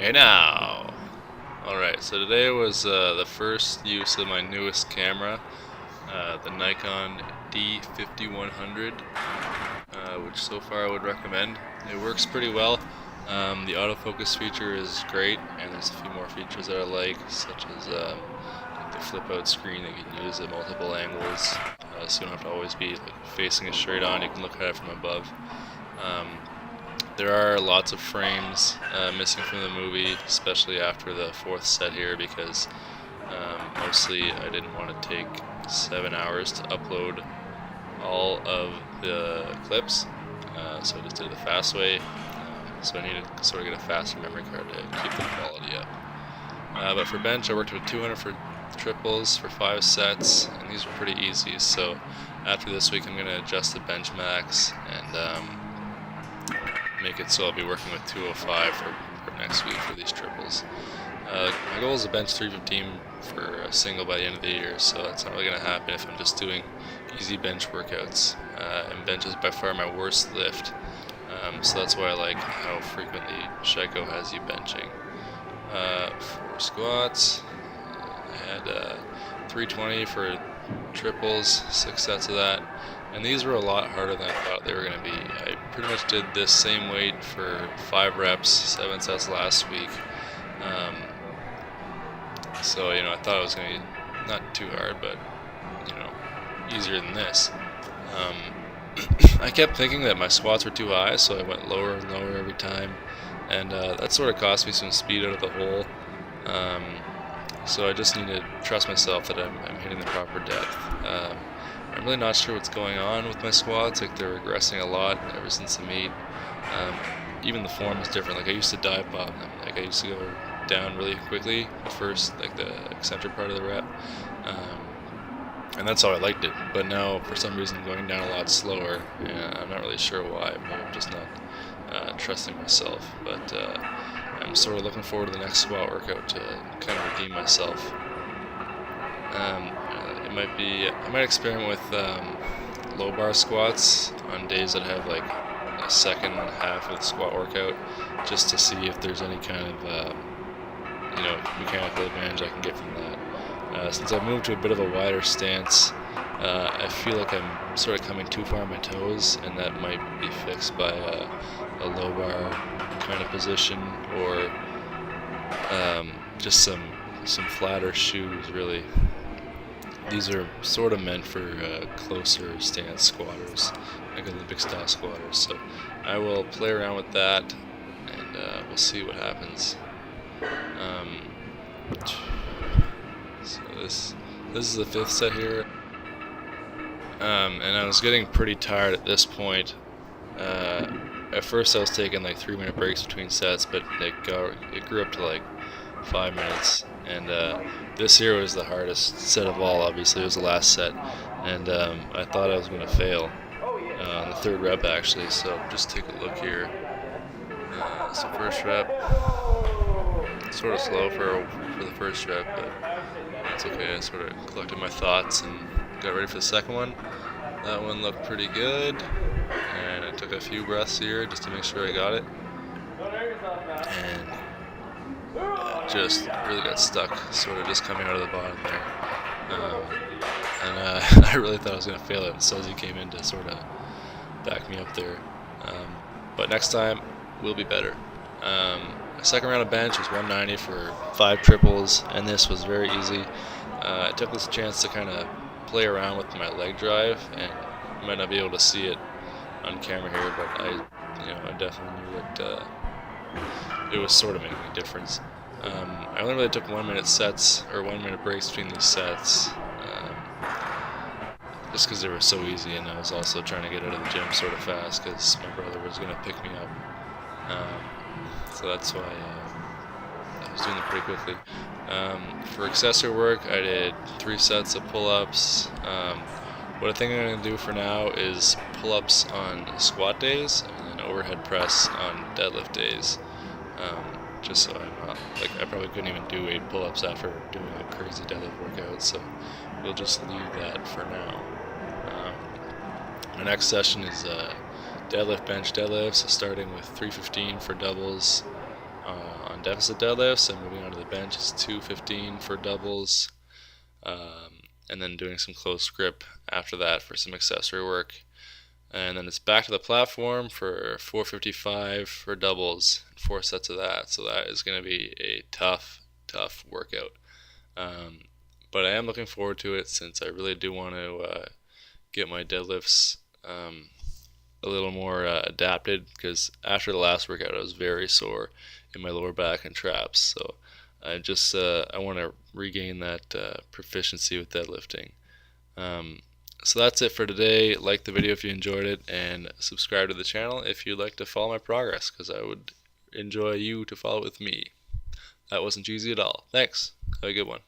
Hey now! Alright, so today was the first use of my newest camera, the Nikon D5100, which so far I would recommend. It works pretty well. The autofocus feature is great, and there's a few more features that I like, such as like the flip out screen that you can use at multiple angles, so you don't have to always be like facing it straight on, you can look at it from above. There are lots of frames missing from the movie, especially after the fourth set here, because mostly I didn't want to take 7 hours to upload all of the clips, so I just did it the fast way. So I needed to sort of get a faster memory card to keep the quality up. But for bench, I worked with 200 for triples for 5 sets, and these were pretty easy. So after this week, I'm going to adjust the bench max and make it so I'll be working with 205 for next week for these triples. My goal is to bench 315 for a single by the end of the year, so that's not really going to happen if I'm just doing easy bench workouts. And bench is by far my worst lift, so that's why I like how frequently Sheiko has you benching. For squats, I had 320 for triples, 6 sets of that. And these were a lot harder than I thought they were going to be. I pretty much did this same weight for 5 reps, 7 sets last week. So, I thought it was going to be not too hard, but, easier than this. I kept thinking that my squats were too high, so I went lower and lower every time. And that sort of cost me some speed out of the hole. So I just need to trust myself that I'm hitting the proper depth. I'm really not sure what's going on with my squats. Like, they're regressing a lot ever since the meet. Even the form is different. Like, I used to dive bomb them. Like, I used to go down really quickly first, like the eccentric part of the rep, and that's how I liked it. But now, for some reason, I'm going down a lot slower, and I'm not really sure why. Maybe I'm just not trusting myself. But I'm sort of looking forward to the next squat workout to kind of redeem myself. I might experiment with low bar squats on days that have like a second half of the squat workout, just to see if there's any kind of mechanical advantage I can get from that. Since I've moved to a bit of a wider stance, I feel like I'm sort of coming too far on my toes, and that might be fixed by a low bar kind of position, or just some flatter shoes, really. These are sort of meant for closer stance squatters, like Olympic style squatters. So I will play around with that, and we'll see what happens. So this is the 5th set here, and I was getting pretty tired at this point. At first I was taking like 3-minute breaks between sets, but it grew up to like 5 minutes, and this here was the hardest set of all. Obviously, it was the last set, and I thought I was going to fail on the 3rd rep actually. So just take a look here. So first rep, sort of slow for the first rep, but that's okay. I sort of collected my thoughts and got ready for the second one. That one looked pretty good, and I took a few breaths here just to make sure I got it, and just really got stuck, sort of just coming out of the bottom there. And I really thought I was going to fail it, and Suzy came in to sort of back me up there. But next time, we'll be better. My second round of bench was 190 for 5 triples, and this was very easy. I took this chance to kind of play around with my leg drive, and you might not be able to see it on camera here, but I definitely knew that it was sort of making a difference. I only really took 1-minute sets, or 1-minute breaks between these sets, just because they were so easy, and I was also trying to get out of the gym sort of fast because my brother was going to pick me up. So that's why I was doing it pretty quickly. For accessory work, I did 3 sets of pull-ups. What I think I'm going to do for now is pull-ups on squat days, and then overhead press on deadlift days. Just so I'm not, I probably couldn't even do 8 pull-ups after doing a crazy deadlift workout, so we'll just leave that for now. My next session is deadlift bench deadlifts, starting with 315 for doubles, on deficit deadlifts, and moving on to the bench is 215 for doubles, and then doing some close grip after that for some accessory work. And then it's back to the platform for 455 for doubles, 4 sets of that. So that is going to be a tough workout. But I am looking forward to it, since I really do want to get my deadlifts a little more adapted, because after the last workout I was very sore in my lower back and traps. So I want to regain that proficiency with deadlifting. So that's it for today. Like the video if you enjoyed it, and subscribe to the channel if you'd like to follow my progress, because I would enjoy you to follow with me. That wasn't cheesy at all. Thanks. Have a good one.